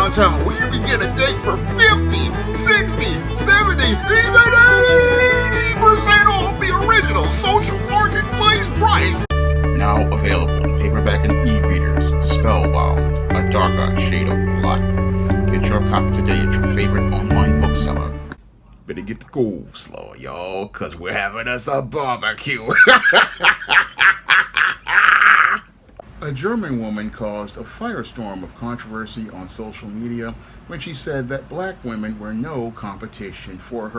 downtown where you can get a date for 50, 60, 70, even 80% off the original social marketplace price. Now available in paperback and e-readers, Spellbound, A Darker Shade of Black. Get your copy today at your favorite online bookseller. Better get the coleslaw, y'all, cause we're having us a barbecue. A German woman caused a firestorm of controversy on social media when she said that black women were no competition for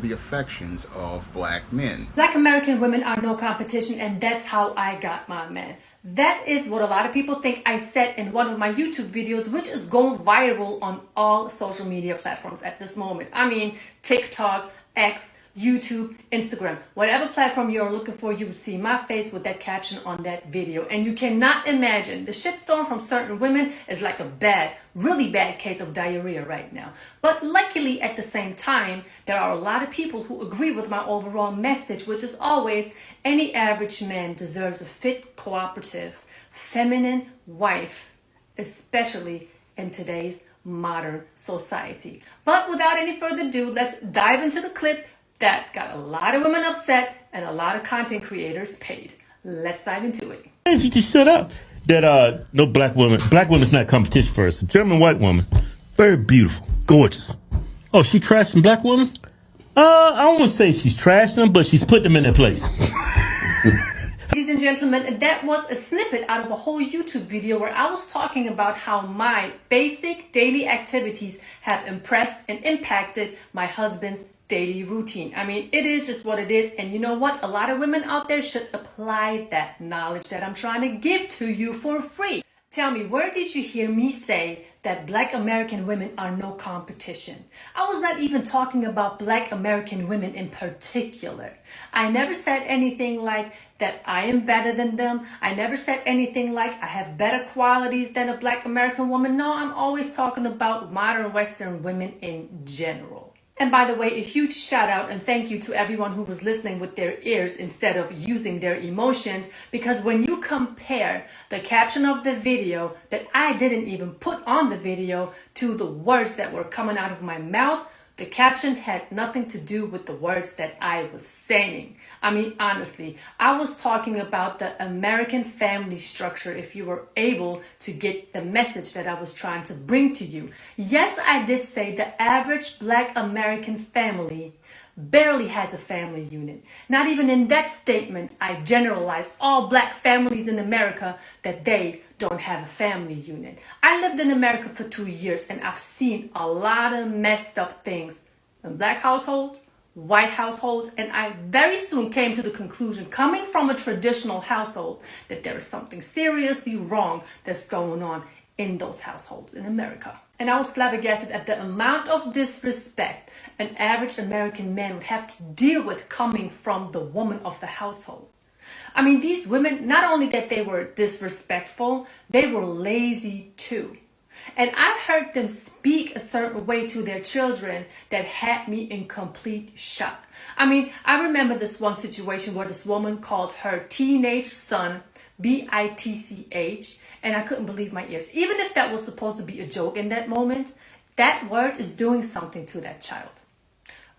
the affections of black men. Black American women are no competition, and that's how I got my man. That is what a lot of people think I said in one of my YouTube videos, which is going viral on all social media platforms at this moment. I mean, TikTok, X, YouTube, Instagram, whatever platform you're looking for, you will see my face with that caption on that video. And you cannot imagine, the shitstorm from certain women is like a bad, really bad case of diarrhea right now. But luckily, at the same time, there are a lot of people who agree with my overall message, which is always, any average man deserves a fit, cooperative, feminine wife, especially in today's modern society. But without any further ado, let's dive into the clip that got a lot of women upset and a lot of content creators paid. Let's dive into it. If you just shut up. That no black woman's not competition for us. A German white woman, very beautiful, gorgeous. Oh, she trashing black women? I don't want to say she's trashing them, but she's putting them in their place. Ladies and gentlemen, that was a snippet out of a whole YouTube video where I was talking about how my basic daily activities have impressed and impacted my husband's daily routine. I mean, it is just what it is. And you know what? A lot of women out there should apply that knowledge that I'm trying to give to you for free. Tell me, where did you hear me say that black American women are no competition? I was not even talking about black American women in particular. I never said anything like that I am better than them. I never said anything like I have better qualities than a black American woman. No, I'm always talking about modern Western women in general. And by the way, a huge shout out and thank you to everyone who was listening with their ears instead of using their emotions, because when you compare the caption of the video that I didn't even put on the video to the words that were coming out of my mouth, the caption had nothing to do with the words that I was saying. I mean, honestly, I was talking about the American family structure, if you were able to get the message that I was trying to bring to you. Yes, I did say the average black American family barely has a family unit. Not even in that statement, I generalized all black families in America that they don't have a family unit. I lived in America for 2 years and I've seen a lot of messed up things in black households, white households, and I very soon came to the conclusion, coming from a traditional household, that there is something seriously wrong that's going on in those households in America. And I was flabbergasted at the amount of disrespect an average American man would have to deal with coming from the woman of the household. I mean, these women, not only that they were disrespectful, they were lazy too. And I heard them speak a certain way to their children that had me in complete shock. I mean, I remember this one situation where this woman called her teenage son bitch, and I couldn't believe my ears. Even if that was supposed to be a joke in that moment, that word is doing something to that child.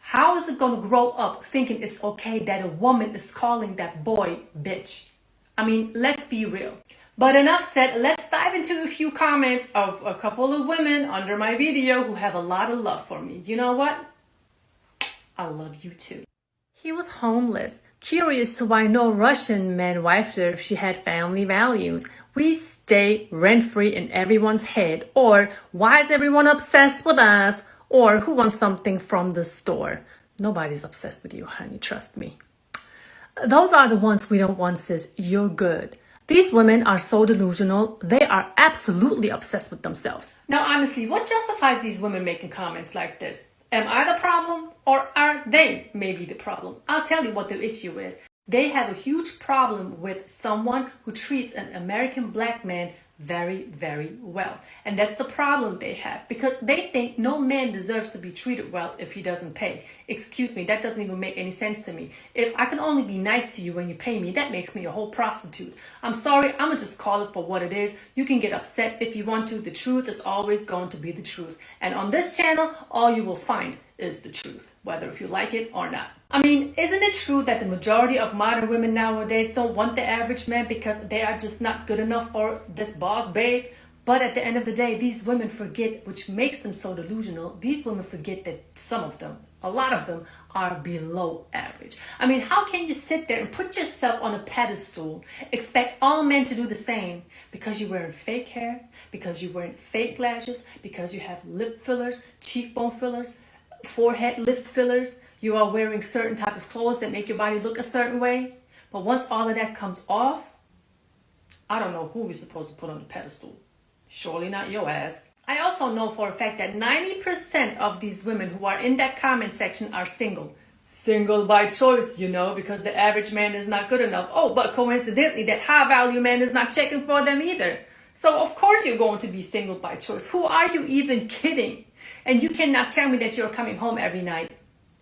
How is it going to grow up thinking it's okay that a woman is calling that boy bitch? I mean, let's be real. But enough said, let's dive into a few comments of a couple of women under my video who have a lot of love for me. You know what? I love you too. He was homeless, curious to why no Russian man wifed her if she had family values. We stay rent-free in everyone's head. Or, why is everyone obsessed with us? Or, who wants something from the store? Nobody's obsessed with you, honey, trust me. Those are the ones we don't want, sis. You're good. These women are so delusional, they are absolutely obsessed with themselves. Now, honestly, what justifies these women making comments like this? Am I the problem, or are they maybe the problem? I'll tell you what the issue is. They have a huge problem with someone who treats an American black man very, very well. And that's the problem they have, because they think no man deserves to be treated well if he doesn't pay. Excuse me, that doesn't even make any sense to me. If I can only be nice to you when you pay me, that makes me a whole prostitute. I'm sorry, I'm gonna just call it for what it is. You can get upset if you want to. The truth is always going to be the truth. And on this channel, all you will find is the truth, whether if you like it or not. I mean, isn't it true that the majority of modern women nowadays don't want the average man because they are just not good enough for this boss babe? But at the end of the day, these women forget, which makes them so delusional, these women forget that some of them, a lot of them, are below average. I mean, how can you sit there and put yourself on a pedestal, expect all men to do the same because you're wearing fake hair, because you're wearing fake lashes, because you have lip fillers, cheekbone fillers, forehead lip fillers, you are wearing certain type of clothes that make your body look a certain way. But once all of that comes off, I don't know who we're supposed to put on the pedestal. Surely not your ass. I also know for a fact that 90% of these women who are in that comment section are single. Single by choice, you know, because the average man is not good enough. Oh, but coincidentally, that high value man is not checking for them either. So of course you're going to be single by choice. Who are you even kidding? And you cannot tell me that you're coming home every night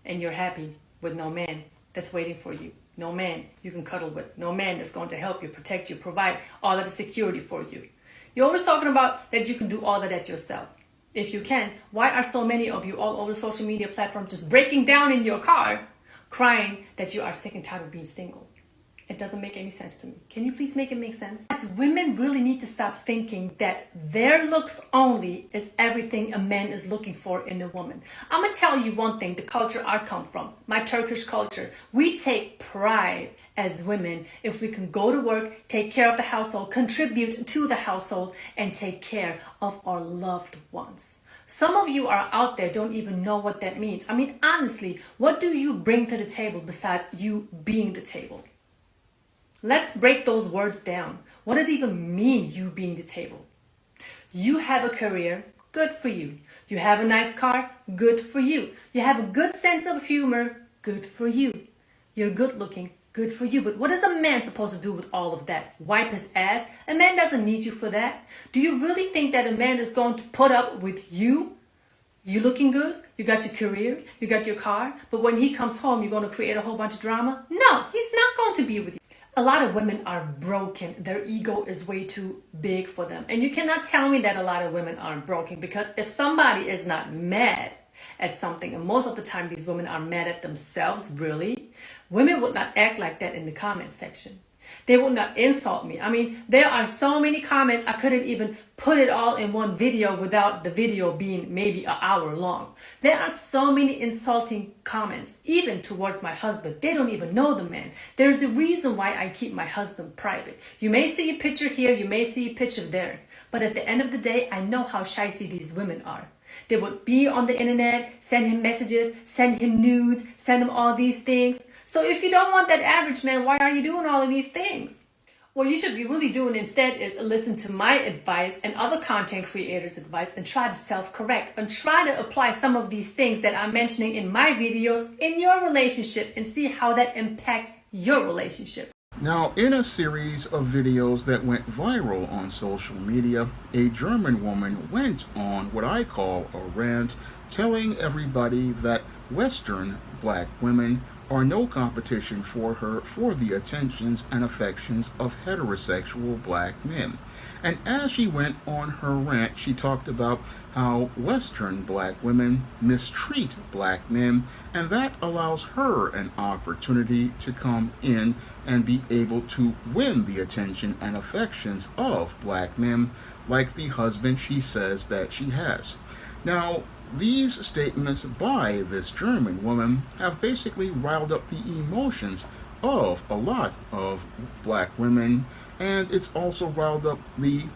and you're happy with no man that's waiting for you. No man you can cuddle with. No man that's going to help you, protect you, provide all of the security for you. You're always talking about that you can do all of that yourself. If you can, why are so many of you all over the social media platform just breaking down in your car, crying that you are sick and tired of being single? It doesn't make any sense to me. Can you please make it make sense? Women really need to stop thinking that their looks only is everything a man is looking for in a woman. I'm gonna tell you one thing, the culture I come from, my Turkish culture, we take pride as women if we can go to work, take care of the household, contribute to the household, and take care of our loved ones. Some of you are out there don't even know what that means. I mean, honestly, what do you bring to the table besides you being the table? Let's break those words down. What does it even mean, you being the table? You have a career, good for you. You have a nice car, good for you. You have a good sense of humor, good for you. You're good looking, good for you. But what is a man supposed to do with all of that? Wipe his ass? A man doesn't need you for that. Do you really think that a man is going to put up with you? You looking good? You got your career, you got your car, but when he comes home, you're going to create a whole bunch of drama? No, he's not going to be with you. A lot of women are broken. Their ego is way too big for them. And you cannot tell me that a lot of women aren't broken, because if somebody is not mad at something, and most of the time these women are mad at themselves, really, women would not act like that in the comment section. They will not insult me. I mean, there are so many comments, I couldn't even put it all in one video without the video being maybe an hour long. There are so many insulting comments, even towards my husband. They don't even know the man. There's a reason why I keep my husband private. You may see a picture here, you may see a picture there. But at the end of the day, I know how shysty these women are. They would be on the internet, send him messages, send him nudes, send him all these things. So if you don't want that average man, why are you doing all of these things? What you should be really doing instead is listen to my advice and other content creators' advice and try to self-correct and try to apply some of these things that I'm mentioning in my videos in your relationship and see how that impacts your relationship. Now, in a series of videos that went viral on social media, a German woman went on what I call a rant, telling everybody that Western black women are no competition for her for the attentions and affections of heterosexual black men. And as she went on her rant, she talked about how Western black women mistreat black men, and that allows her an opportunity to come in and be able to win the attention and affections of black men, like the husband she says that she has. Now, these statements by this German woman have basically riled up the emotions of a lot of black women, and it's also riled up the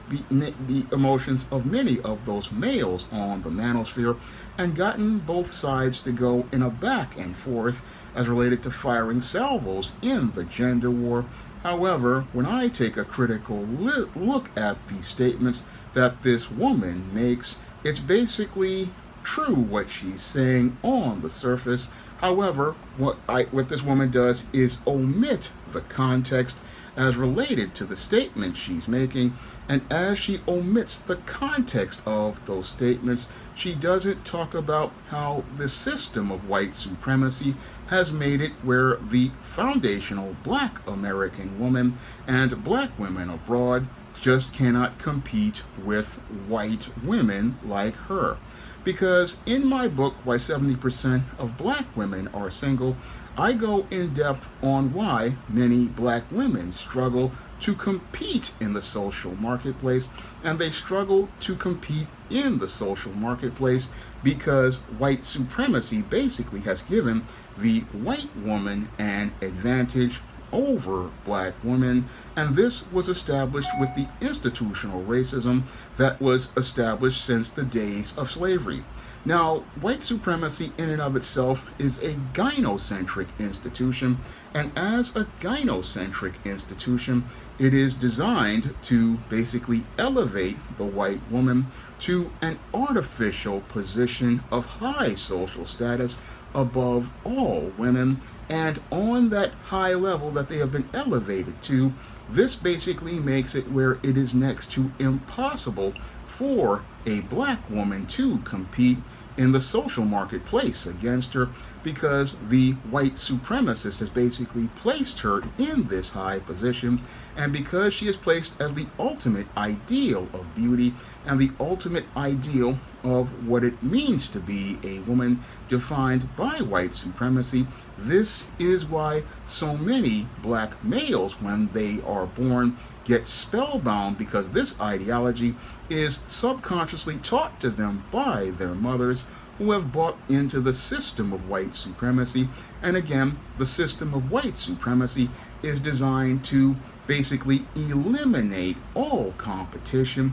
emotions of many of those males on the manosphere and gotten both sides to go in a back and forth as related to firing salvos in the gender war. However, when I take a critical look at the statements that this woman makes, it's basically true what she's saying on the surface. However, what this woman does is omit the context as related to the statement she's making, and as she omits the context of those statements, she doesn't talk about how the system of white supremacy has made it where the foundational black American woman and black women abroad just cannot compete with white women like her. Because in my book, Why 70% of Black Women Are Single, I go in depth on why many black women struggle to compete in the social marketplace, and they struggle to compete in the social marketplace because white supremacy basically has given the white woman an advantage over black women, and this was established with the institutional racism that was established since the days of slavery. Now, white supremacy in and of itself is a gynocentric institution, and as a gynocentric institution, it is designed to basically elevate the white woman to an artificial position of high social status above all women, and on that high level that they have been elevated to, this basically makes it where it is next to impossible for a black woman to compete in the social marketplace against her, because the white supremacist has basically placed her in this high position, and because she is placed as the ultimate ideal of beauty and the ultimate ideal of what it means to be a woman defined by white supremacy, this is why so many black males, when they are born, get spellbound, because this ideology is subconsciously taught to them by their mothers, who have bought into the system of white supremacy. And again, the system of white supremacy is designed to basically eliminate all competition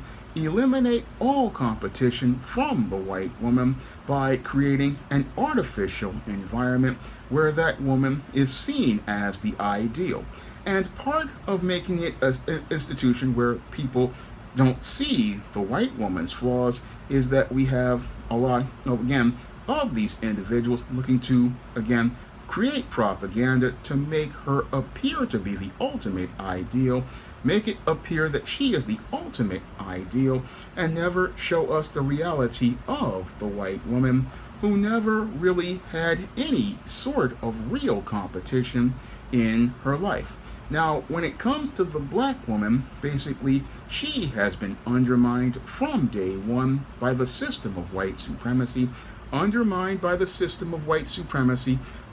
from the white woman by creating an artificial environment where that woman is seen as the ideal. And part of making it an institution where people don't see the white woman's flaws is that we have a lot of these individuals looking to, again, create propaganda to make her appear to be the ultimate ideal, make it appear that she is the ultimate ideal, and never show us the reality of the white woman, who never really had any sort of real competition in her life. Now, when it comes to the black woman, basically, she has been undermined from day one by the system of white supremacy,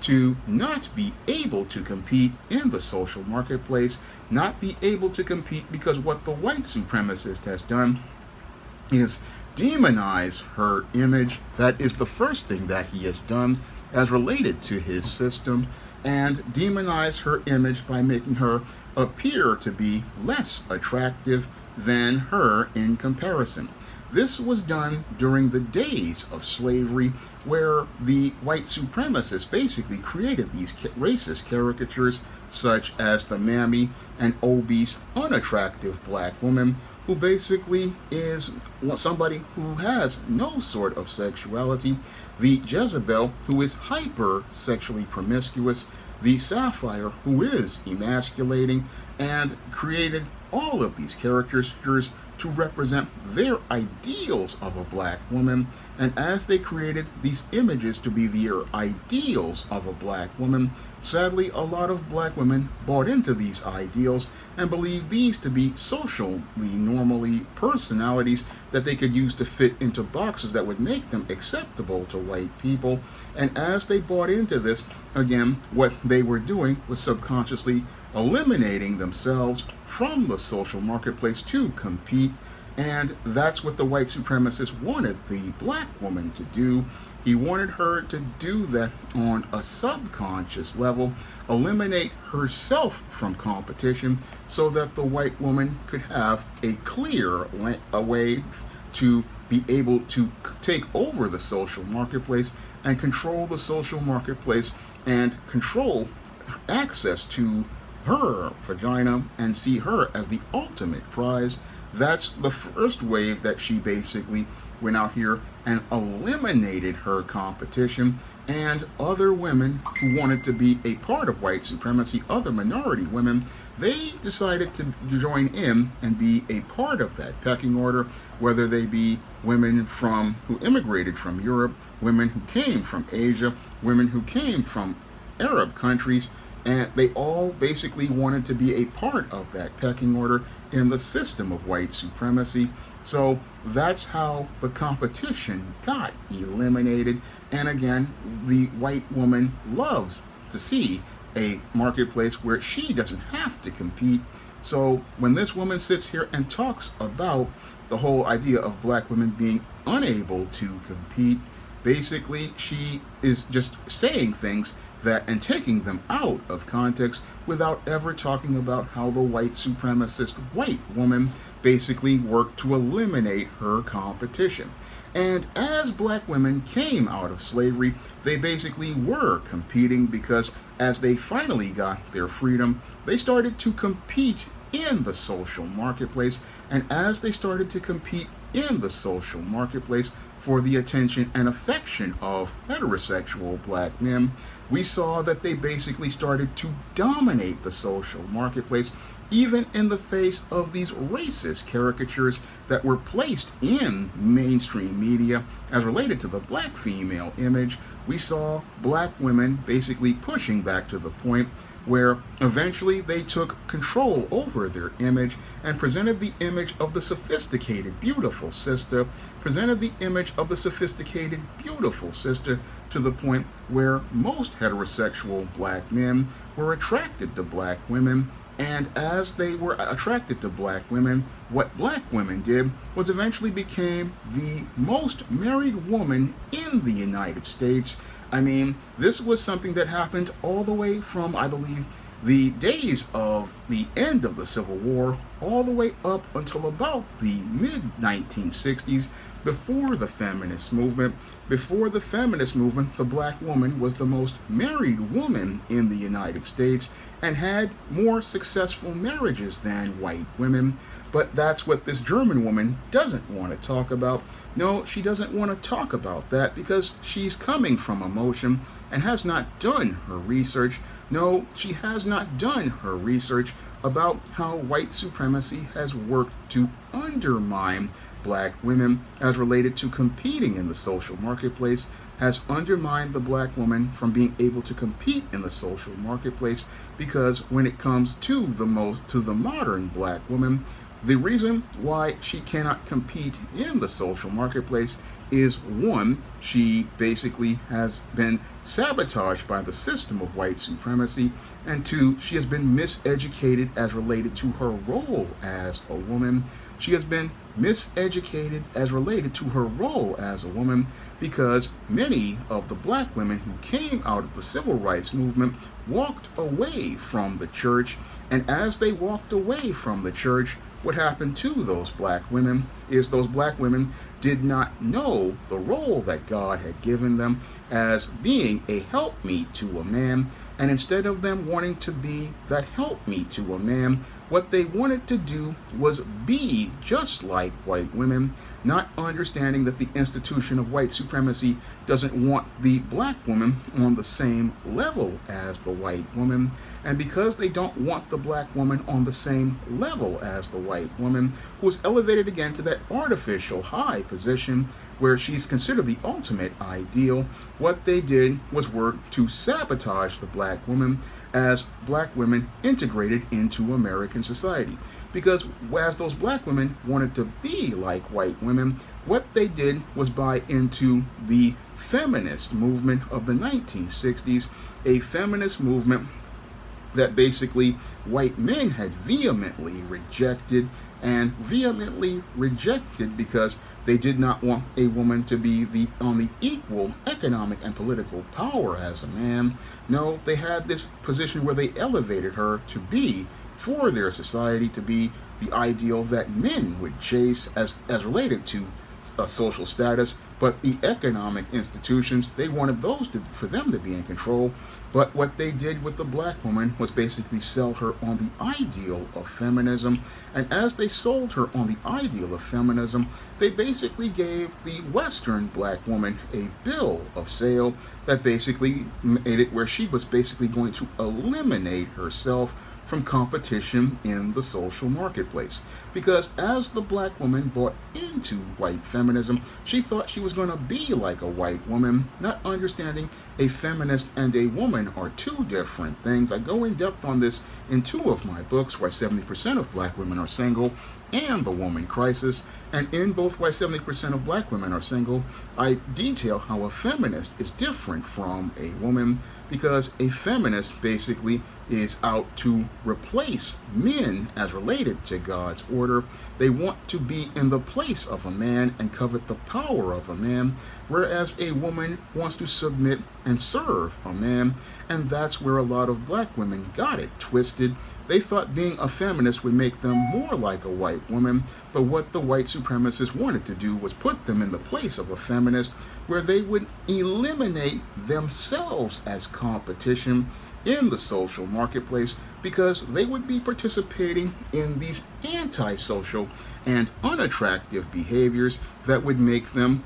to not be able to compete in the social marketplace, not be able to compete because what the white supremacist has done is demonize her image. That is the first thing that he has done as related to his system, and demonize her image by making her appear to be less attractive than her in comparison. This was done during the days of slavery, where the white supremacists basically created these racist caricatures, such as the mammy, an obese, unattractive black woman who basically is somebody who has no sort of sexuality, the Jezebel, who is hyper sexually promiscuous, the Sapphire, who is emasculating, and created all of these caricatures to represent their ideals of a black woman. And as they created these images to be their ideals of a black woman, sadly, a lot of black women bought into these ideals and believed these to be socially normally personalities that they could use to fit into boxes that would make them acceptable to white people. And as they bought into this, again, what they were doing was subconsciously eliminating themselves from the social marketplace to compete. And that's what the white supremacist wanted the black woman to do. He wanted her to do that on a subconscious level, eliminate herself from competition, so that the white woman could have a clear way to be able to take over the social marketplace and control the social marketplace and control access to her vagina and see her as the ultimate prize. that's the first wave that she basically went out here and eliminated her competition, and other women who wanted to be a part of white supremacy, other minority women, they decided to join in and be a part of that pecking order, whether they be women who immigrated from Europe, women who came from Asia, women who came from Arab countries, and they all basically wanted to be a part of that pecking order in the system of white supremacy. So that's how the competition got eliminated. And again, the white woman loves to see a marketplace where she doesn't have to compete. So when this woman sits here and talks about the whole idea of black women being unable to compete, basically she is just saying things and taking them out of context without ever talking about how the white supremacist white woman basically worked to eliminate her competition. And as black women came out of slavery, they basically were competing because as they finally got their freedom, they started to compete in the social marketplace. And as they started to compete in the social marketplace for the attention and affection of heterosexual black men, we saw that they basically started to dominate the social marketplace, even in the face of these racist caricatures that were placed in mainstream media as related to the black female image. We saw black women basically pushing back to the point where eventually they took control over their image and presented the image of the sophisticated, beautiful sister, presented the image of the sophisticated, beautiful sister to the point where most heterosexual black men were attracted to black women. And as they were attracted to black women, what black women did was eventually became the most married woman in the United States. I mean, this was something that happened all the way from, I believe, the days of the end of the Civil War, all the way up until about the mid-1960s, before the feminist movement. Before the feminist movement, the black woman was the most married woman in the United States and had more successful marriages than white women. But that's what this German woman doesn't want to talk about. No, she doesn't want to talk about that because she's coming from emotion and has not done her research. No, she has not done her research about how white supremacy has worked to undermine black women as related to competing in the social marketplace, has undermined the black woman from being able to compete in the social marketplace, because when it comes to the modern black woman, the reason why she cannot compete in the social marketplace is, one, she basically has been sabotaged by the system of white supremacy, and two, she has been miseducated as related to her role as a woman. She has been miseducated as related to her role as a woman because many of the black women who came out of the civil rights movement walked away from the church, and as they walked away from the church, what happened to those black women is those black women did not know the role that God had given them as being a helpmeet to a man, and instead of them wanting to be that helpmeet to a man, what they wanted to do was be just like white women, not understanding that the institution of white supremacy doesn't want the black woman on the same level as the white woman. And because they don't want the black woman on the same level as the white woman, who is elevated again to that artificial high position where she's considered the ultimate ideal, what they did was work to sabotage the black woman as black women integrated into American society. Because as those black women wanted to be like white women, what they did was buy into the feminist movement of the 1960s, a feminist movement that basically white men had vehemently rejected because they did not want a woman to be on the equal economic and political power as a man. No, they had this position where they elevated her to be, for their society, to be the ideal that men would chase as related to social status, But the economic institutions, they wanted for them to be in control. But what they did with the black woman was basically sell her on the ideal of feminism. And as they sold her on the ideal of feminism, they basically gave the Western black woman a bill of sale that basically made it where she was basically going to eliminate herself from competition in the social marketplace. Because as the black woman bought into white feminism, she thought she was going to be like a white woman, not understanding a feminist and a woman are two different things. I go in depth on this in 2 of my books, Why 70% of Black Women Are Single and The Woman Crisis. And in both Why 70% of Black Women Are Single, I detail how a feminist is different from a woman, because a feminist basically is out to replace men as related to God's order. They want to be in the place of a man and covet the power of a man, whereas a woman wants to submit and serve a man. And that's where a lot of black women got it twisted. They thought being a feminist would make them more like a white woman, but what the white supremacists wanted to do was put them in the place of a feminist, where they would eliminate themselves as competition in the social marketplace, because they would be participating in these antisocial and unattractive behaviors that would make them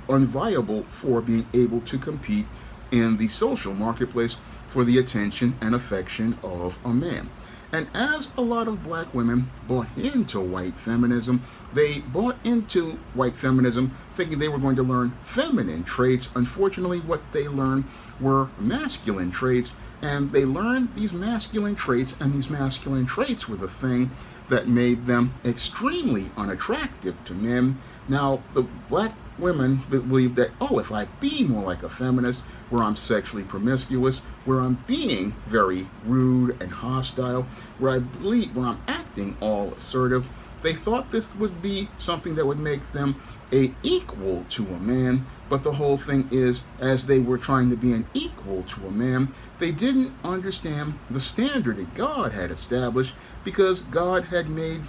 unviable for being able to compete in the social marketplace for the attention and affection of a man. And as a lot of black women bought into white feminism, they bought into white feminism thinking they were going to learn feminine traits. Unfortunately, what they learned were masculine traits, and they learned these masculine traits, and these masculine traits were the thing that made them extremely unattractive to men. Now, the black women believe that, oh, if I be more like a feminist, where I'm sexually promiscuous, where I'm being very rude and hostile, where I'm acting all assertive, they thought this would be something that would make them a equal to a man. But the whole thing is, as they were trying to be an equal to a man, they didn't understand the standard that God had established, because God had made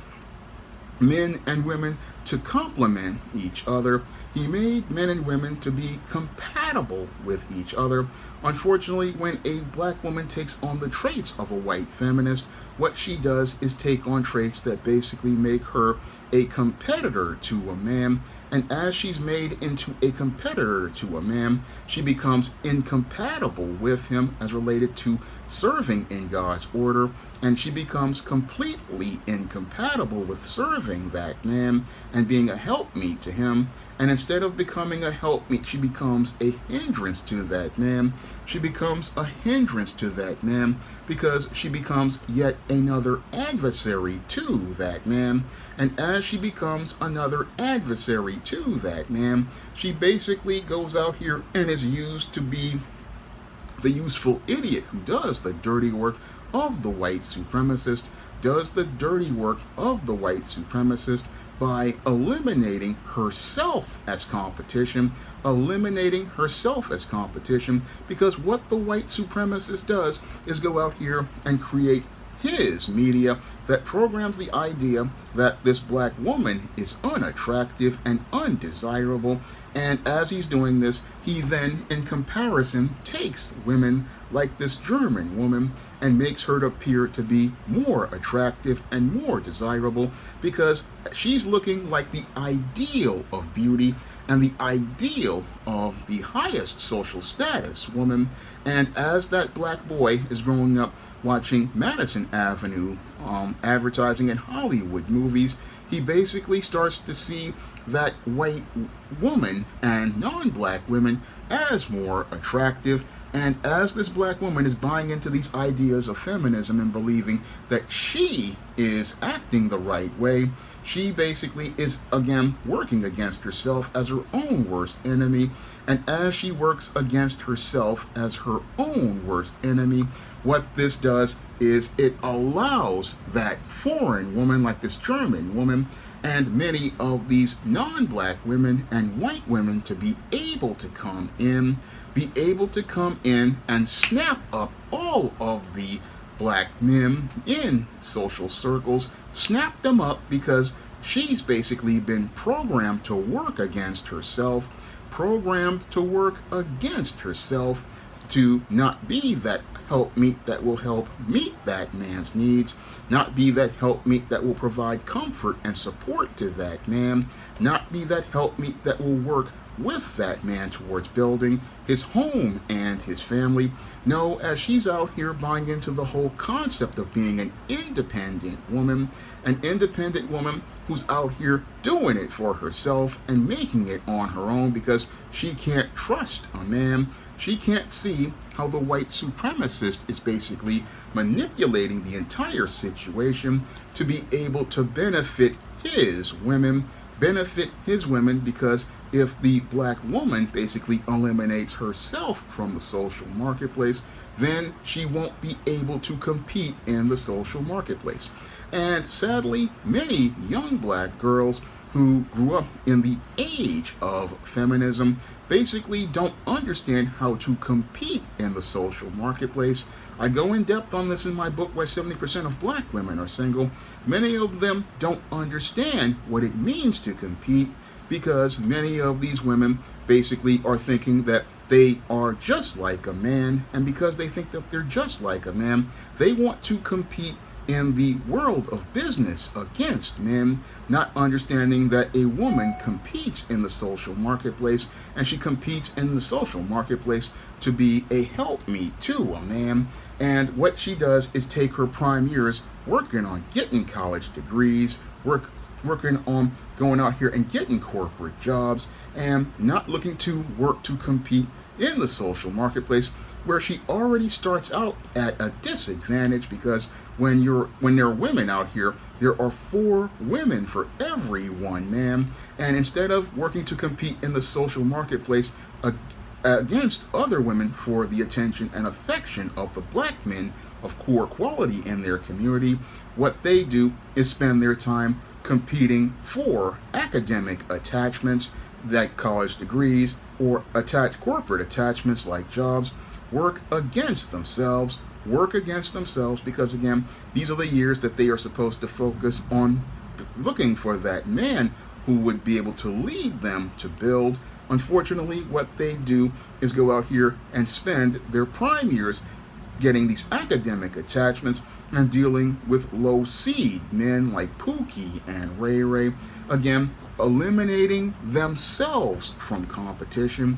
men and women to complement each other. He made men and women to be compatible with each other. Unfortunately, when a black woman takes on the traits of a white feminist, what she does is take on traits that basically make her a competitor to a man. And as she's made into a competitor to a man, she becomes incompatible with him as related to serving in God's order, and she becomes completely incompatible with serving that man and being a helpmeet to him. And instead of becoming a helpmeet, she becomes a hindrance to that man. She becomes a hindrance to that man because she becomes yet another adversary to that man. And as she becomes another adversary to that man, she basically goes out here and is used to be the useful idiot who does the dirty work of the white supremacist, does the dirty work of the white supremacist by eliminating herself as competition, because what the white supremacist does is go out here and create his media that programs the idea that this black woman is unattractive and undesirable. And as he's doing this, he then, in comparison, takes women like this German woman and makes her appear to be more attractive and more desirable, because she's looking like the ideal of beauty and the ideal of the highest social status woman. And as that black boy is growing up watching Madison Avenue advertising in Hollywood movies, he basically starts to see that white woman and non-black women as more attractive. And as this black woman is buying into these ideas of feminism and believing that she is acting the right way, she basically is again working against herself as her own worst enemy. And as she works against herself as her own worst enemy, what this does is it allows that foreign woman, like this German woman, and many of these non-black women and white women to be able to come in and snap up all of the black men in social circles, snap them up, because she's basically been programmed to work against herself, programmed to work against herself, to not be that helpmeet that will help meet that man's needs, not be that helpmeet that will provide comfort and support to that man, not be that helpmeet that will work with that man towards building his home and his family. No, as she's out here buying into the whole concept of being an independent woman who's out here doing it for herself and making it on her own because she can't trust a man. She can't see how the white supremacist is basically manipulating the entire situation to be able to benefit his women, because if the black woman basically eliminates herself from the social marketplace, then she won't be able to compete in the social marketplace. And sadly, many young black girls who grew up in the age of feminism basically don't understand how to compete in the social marketplace. I go in depth on this in my book, Why 70% of Black Women Are Single. Many of them don't understand what it means to compete because many of these women basically are thinking that they are just like a man, and because they think that they're just like a man, they want to compete in the world of business against men, not understanding that a woman competes in the social marketplace, and she competes in the social marketplace to be a helpmeet to a man. And what she does is take her prime years working on getting college degrees, working on going out here and getting corporate jobs, and not looking to work to compete in the social marketplace, where she already starts out at a disadvantage, because when there are women out here, there are 4 women for every 1 man. And instead of working to compete in the social marketplace against other women for the attention and affection of the black men of poor quality in their community, what they do is spend their time competing for academic attachments like college degrees or corporate attachments like jobs, work against themselves because, again, these are the years that they are supposed to focus on looking for that man who would be able to lead them to build. Unfortunately, what they do is go out here and spend their prime years getting these academic attachments and dealing with low seed men like Pookie and Ray Ray. Again, eliminating themselves from competition,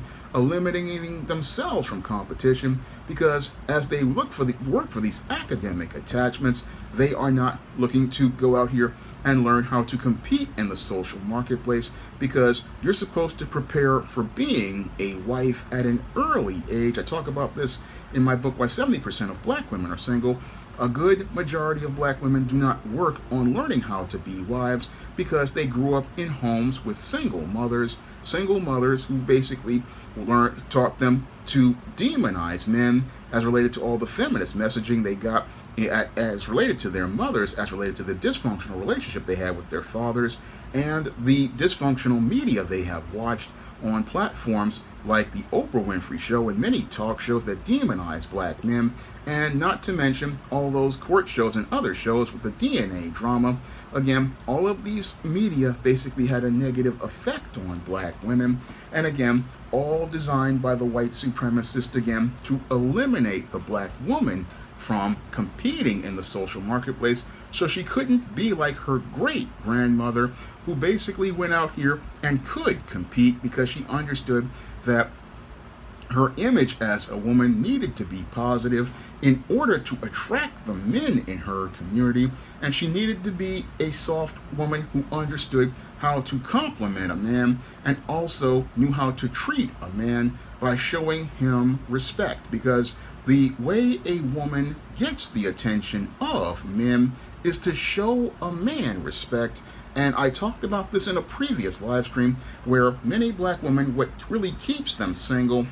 because as they work for these academic attachments, they are not looking to go out here and learn how to compete in the social marketplace, because you're supposed to prepare for being a wife at an early age. I talk about this in my book, Why 70% of Black Women Are Single. A good majority of black women do not work on learning how to be wives because they grew up in homes with single mothers who basically taught them to demonize men as related to all the feminist messaging they got as related to their mothers, as related to the dysfunctional relationship they had with their fathers, and the dysfunctional media they have watched on platforms like the Oprah Winfrey Show and many talk shows that demonize black men, and not to mention all those court shows and other shows with the DNA drama. Again, all of these media basically had a negative effect on black women, and again, all designed by the white supremacists, again, to eliminate the black woman from competing in the social marketplace, so she couldn't be like her great grandmother, who basically went out here and could compete because she understood that her image as a woman needed to be positive in order to attract the men in her community, and she needed to be a soft woman who understood how to compliment a man and also knew how to treat a man by showing him respect, because the way a woman gets the attention of men is to show a man respect. And I talked about this in a previous live stream, where many black women, what really keeps them single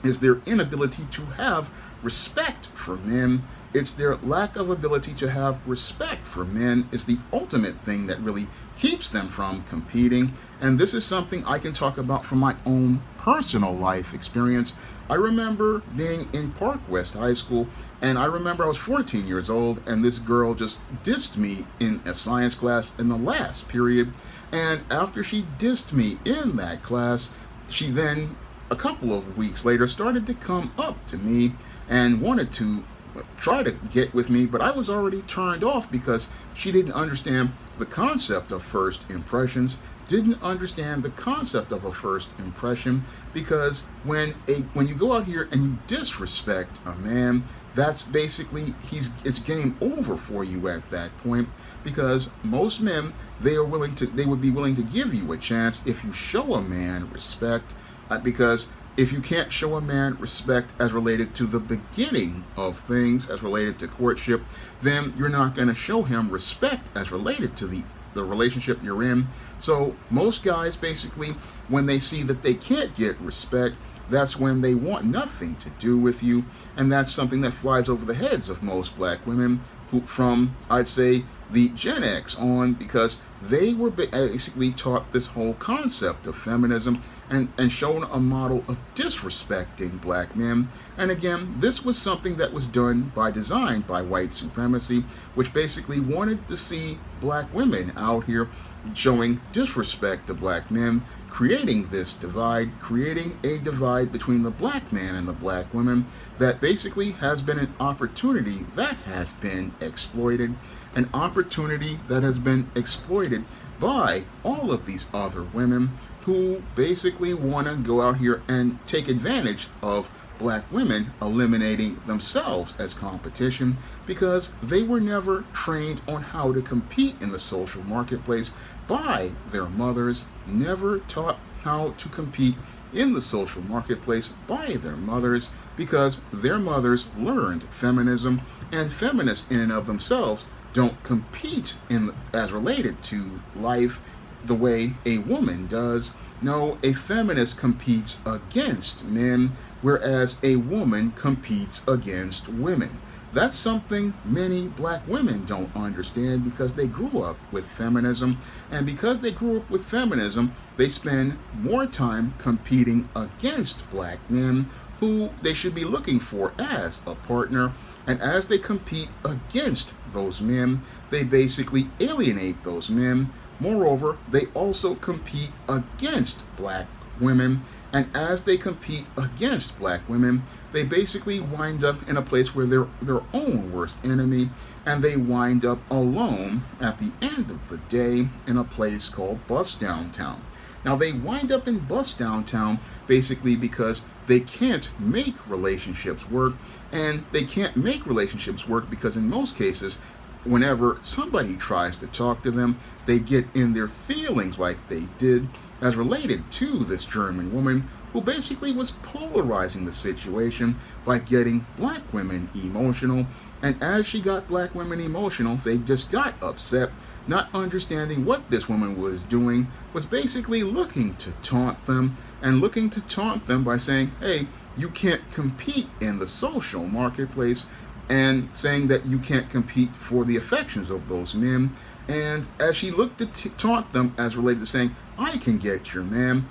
is their inability to have respect for men, it's their lack of ability to have respect for men is the ultimate thing that really keeps them from competing. And this is something I can talk about from my own personal life experience. I remember being in Park West High School, and I remember I was 14 years old, and this girl just dissed me in a science class in the last period. And after she dissed me in that class, she then, a couple of weeks later, started to come up to me and wanted to try to get with me, but I was already turned off because she didn't understand the concept of first impressions, didn't understand the concept of a first impression, because when you go out here and you disrespect a man, that's basically, it's game over for you at that point, because most men, they would be willing to give you a chance if you show a man respect, because if you can't show a man respect as related to the beginning of things, as related to courtship, then you're not going to show him respect as related to the relationship you're in. So most guys, basically, when they see that they can't get respect, that's when they want nothing to do with you. And that's something that flies over the heads of most black women who, from, I'd say, the Gen X on, because they were basically taught this whole concept of feminism and shown a model of disrespecting black men. And again, this was something that was done by design by white supremacy, which basically wanted to see black women out here showing disrespect to black men, creating this divide, creating a divide between the black man and the black woman that basically has been an opportunity that has been exploited, an opportunity that has been exploited by all of these other women who basically want to go out here and take advantage of black women eliminating themselves as competition, because they were never trained on how to compete in the social marketplace by their mothers, never taught how to compete in the social marketplace by their mothers, because their mothers learned feminism, and feminists in and of themselves don't compete as related to life the way a woman does. No, a feminist competes against men, whereas a woman competes against women. That's something many black women don't understand, because they grew up with feminism, and because they grew up with feminism, they spend more time competing against black men who they should be looking for as a partner. And as they compete against those men, they basically alienate those men. Moreover, they also compete against black women, and as they compete against black women, they basically wind up in a place where they're their own worst enemy, and they wind up alone at the end of the day in a place called Bust Downtown. Now, they wind up in Bust Downtown basically because they can't make relationships work, and they can't make relationships work because in most cases, whenever somebody tries to talk to them, they get in their feelings like they did as related to this German woman who basically was polarizing the situation by getting black women emotional. And as she got black women emotional, they just got upset, not understanding what this woman was doing, was basically looking to taunt them, and looking to taunt them by saying, hey, you can't compete in the social marketplace, and saying that you can't compete for the affections of those men. And as she looked to taunt them as related to saying, I can get your man,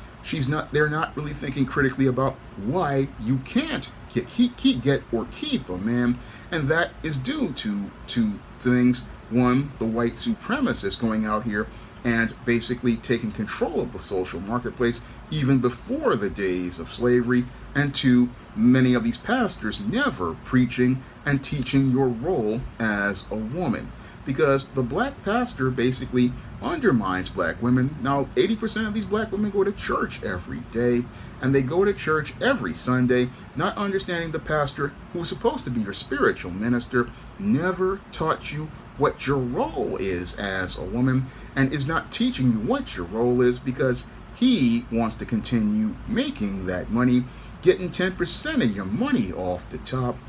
they're not really thinking critically about why you can't get or keep a man. And that is due to two things. One, the white supremacists going out here and basically taking control of the social marketplace even before the days of slavery. And two, many of these pastors never preaching and teaching your role as a woman, because the black pastor basically undermines black women. Now, 80% of these black women go to church every day, and they go to church every Sunday, not understanding the pastor, who is supposed to be your spiritual minister, never taught you what your role is as a woman, and is not teaching you what your role is, because he wants to continue making that money, getting 10% of your money off the top,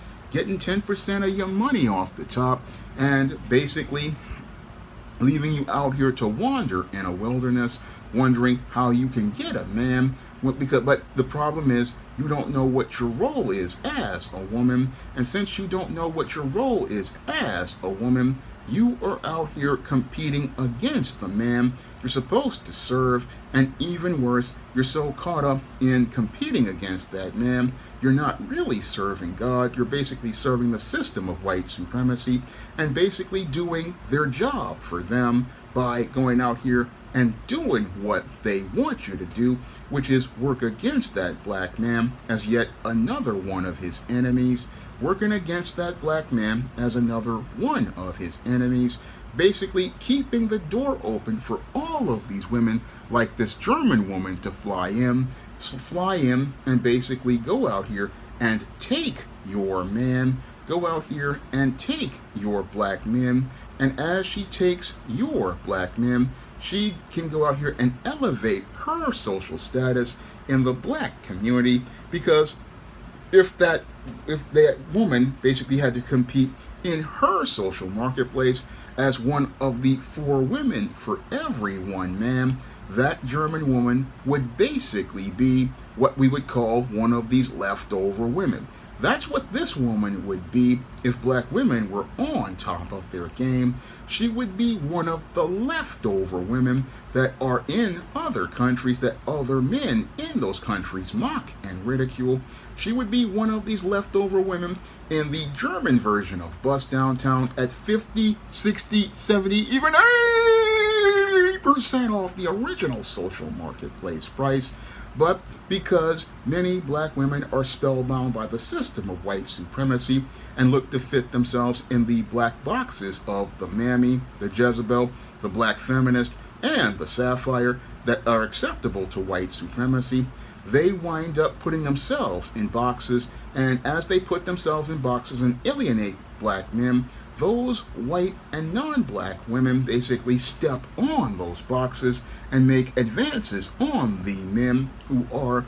and basically leaving you out here to wander in a wilderness wondering how you can get a man. But the problem is you don't know what your role is as a woman. And since you don't know what your role is as a woman, you are out here competing against the man you're supposed to serve. And even worse, you're so caught up in competing against that man, you're not really serving God. You're basically serving the system of white supremacy and basically doing their job for them by going out here and doing what they want you to do, which is work against that black man as yet another one of his enemies, working against that black man as another one of his enemies, basically keeping the door open for all of these women like this German woman to fly in and basically go out here and take your man, go out here and take your black men. And as she takes your black men, she can go out here and elevate her social status in the black community, because if that woman basically had to compete in her social marketplace as one of the 4 women for every one man, that German woman would basically be what we would call one of these leftover women. That's what this woman would be if black women were on top of their game. She would be one of the leftover women that are in other countries that other men in those countries mock and ridicule. She would be one of these leftover women in the German version of Bust Downtown at 50, 60, 70, even 80% off the original social marketplace price. But because many black women are spellbound by the system of white supremacy and look to fit themselves in the black boxes of the mammy, the Jezebel, the black feminist, and the sapphire that are acceptable to white supremacy, they wind up putting themselves in boxes. And as they put themselves in boxes and alienate black men, those white and non-black women basically step on those boxes and make advances on the men who are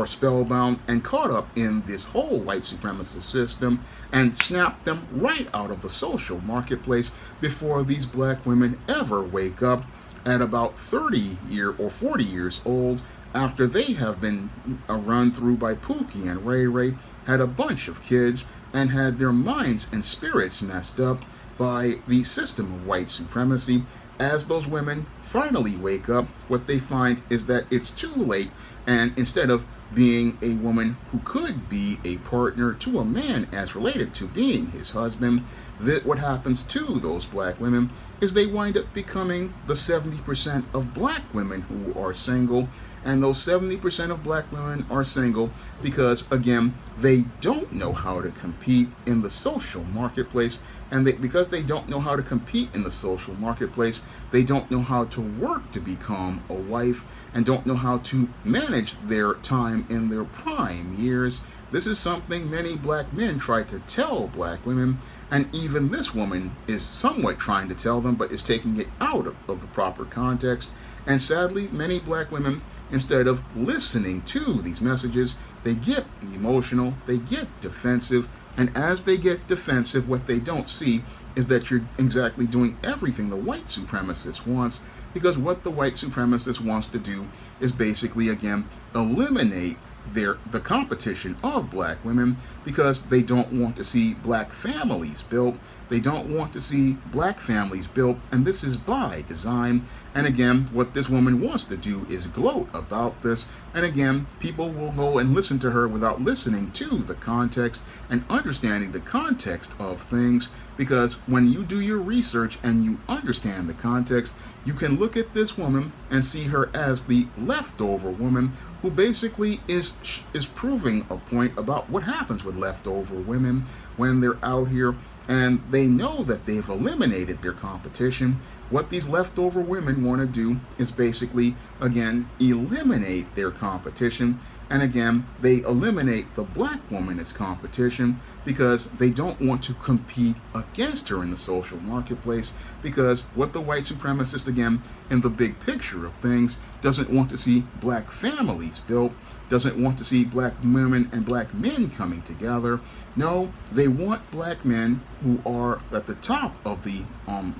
spellbound and caught up in this whole white supremacist system, and snap them right out of the social marketplace before these black women ever wake up at about 30 or 40 years old, after they have been run through by Pookie and Ray Ray, had a bunch of kids, and had their minds and spirits messed up by the system of white supremacy. As those women finally wake up, what they find is that it's too late, and instead of being a woman who could be a partner to a man as related to being his husband, that what happens to those black women is they wind up becoming the 70% of black women who are single. And those 70% of black women are single because, again, they don't know how to compete in the social marketplace. And because they don't know how to compete in the social marketplace, they don't know how to work to become a wife and don't know how to manage their time in their prime years. This is something many black men try to tell black women, and even this woman is somewhat trying to tell them, but is taking it out of the proper context. And sadly, many black women, instead of listening to these messages, they get emotional, they get defensive, and as they get defensive, what they don't see is that you're exactly doing everything the white supremacist wants, because what the white supremacist wants to do is basically, again, eliminate the competition of black women, because they don't want to see black families built. They don't want to see black families built, and this is by design. And again, what this woman wants to do is gloat about this. And again, people will go and listen to her without listening to the context and understanding the context of things, because when you do your research and you understand the context, you can look at this woman and see her as the leftover woman who basically is proving a point about what happens with leftover women when they're out here and they know that they've eliminated their competition. What these leftover women want to do is basically, again, eliminate their competition. And again, they eliminate the black woman as competition because they don't want to compete against her in the social marketplace, because what the white supremacists, again, in the big picture of things, doesn't want to see black families built, doesn't want to see black women and black men coming together. No, they want black men who are at the top of the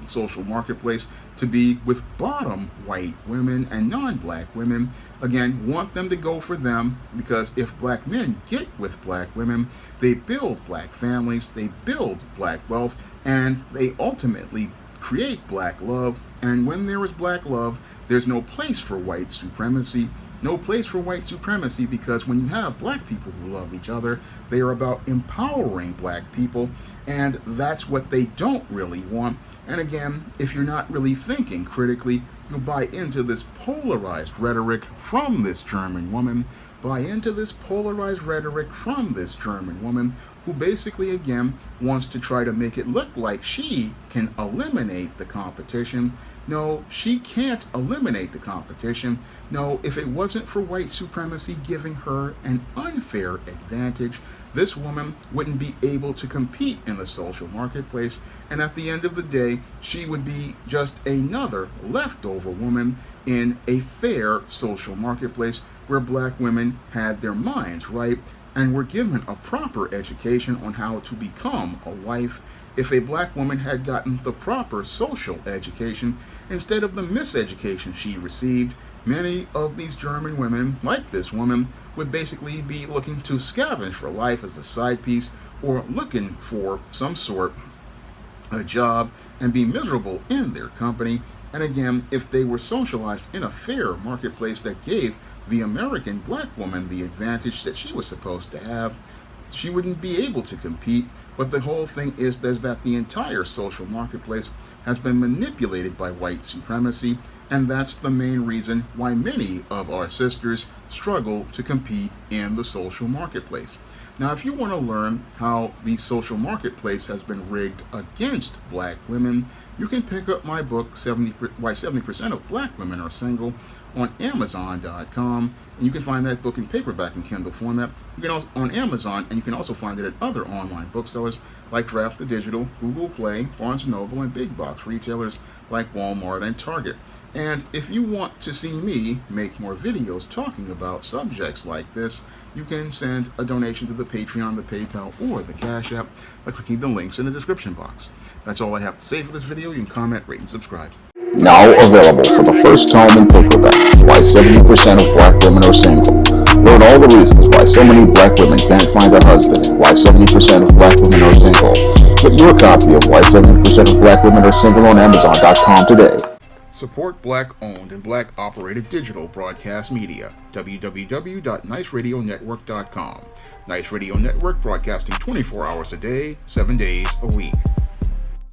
social marketplace to be with bottom white women and non-black women. Again, want them to go for them, because if black men get with black women, they build black families, they build black wealth, and they ultimately create black love. And when there is black love, there's no place for white supremacy. No place for white supremacy, because when you have black people who love each other, they are about empowering black people, and that's what they don't really want. And again, if you're not really thinking critically, you'll buy into this polarized rhetoric from this German woman, buy into this polarized rhetoric from this German woman, who basically, again, wants to try to make it look like she can eliminate the competition. No, she can't eliminate the competition. No, if it wasn't for white supremacy giving her an unfair advantage, this woman wouldn't be able to compete in the social marketplace, and at the end of the day, she would be just another leftover woman in a fair social marketplace where black women had their minds right and were given a proper education on how to become a wife. If a black woman had gotten the proper social education instead of the miseducation she received, many of these German women, like this woman, would basically be looking to scavenge for life as a side piece, or looking for some sort of a job and be miserable in their company. And again, if they were socialized in a fair marketplace that gave the American black woman the advantage that she was supposed to have, she wouldn't be able to compete. But the whole thing is that the entire social marketplace has been manipulated by white supremacy, and that's the main reason why many of our sisters struggle to compete in the social marketplace. Now, if you want to learn how the social marketplace has been rigged against black women, you can pick up my book, Why 70% of Black Women Are Single, on Amazon.com, and you can find that book in paperback and Kindle format. You can also on Amazon, and you can also find it at other online booksellers like Draft the Digital, Google Play, Barnes & Noble, and big box retailers like Walmart and Target. And if you want to see me make more videos talking about subjects like this, you can send a donation to the Patreon, the PayPal, or the Cash App by clicking the links in the description box. That's all I have to say for this video. You can comment, rate, and subscribe. Now available for the first time in paperback, Why 70% of Black Women Are Single. Learn all the reasons why so many black women can't find a husband and why 70% of black women are single. Get your copy of Why 70% of Black Women Are Single on Amazon.com today. Support black-owned and black-operated digital broadcast media. www.niceradionetwork.com. Nice Radio Network, broadcasting 24 hours a day, 7 days a week.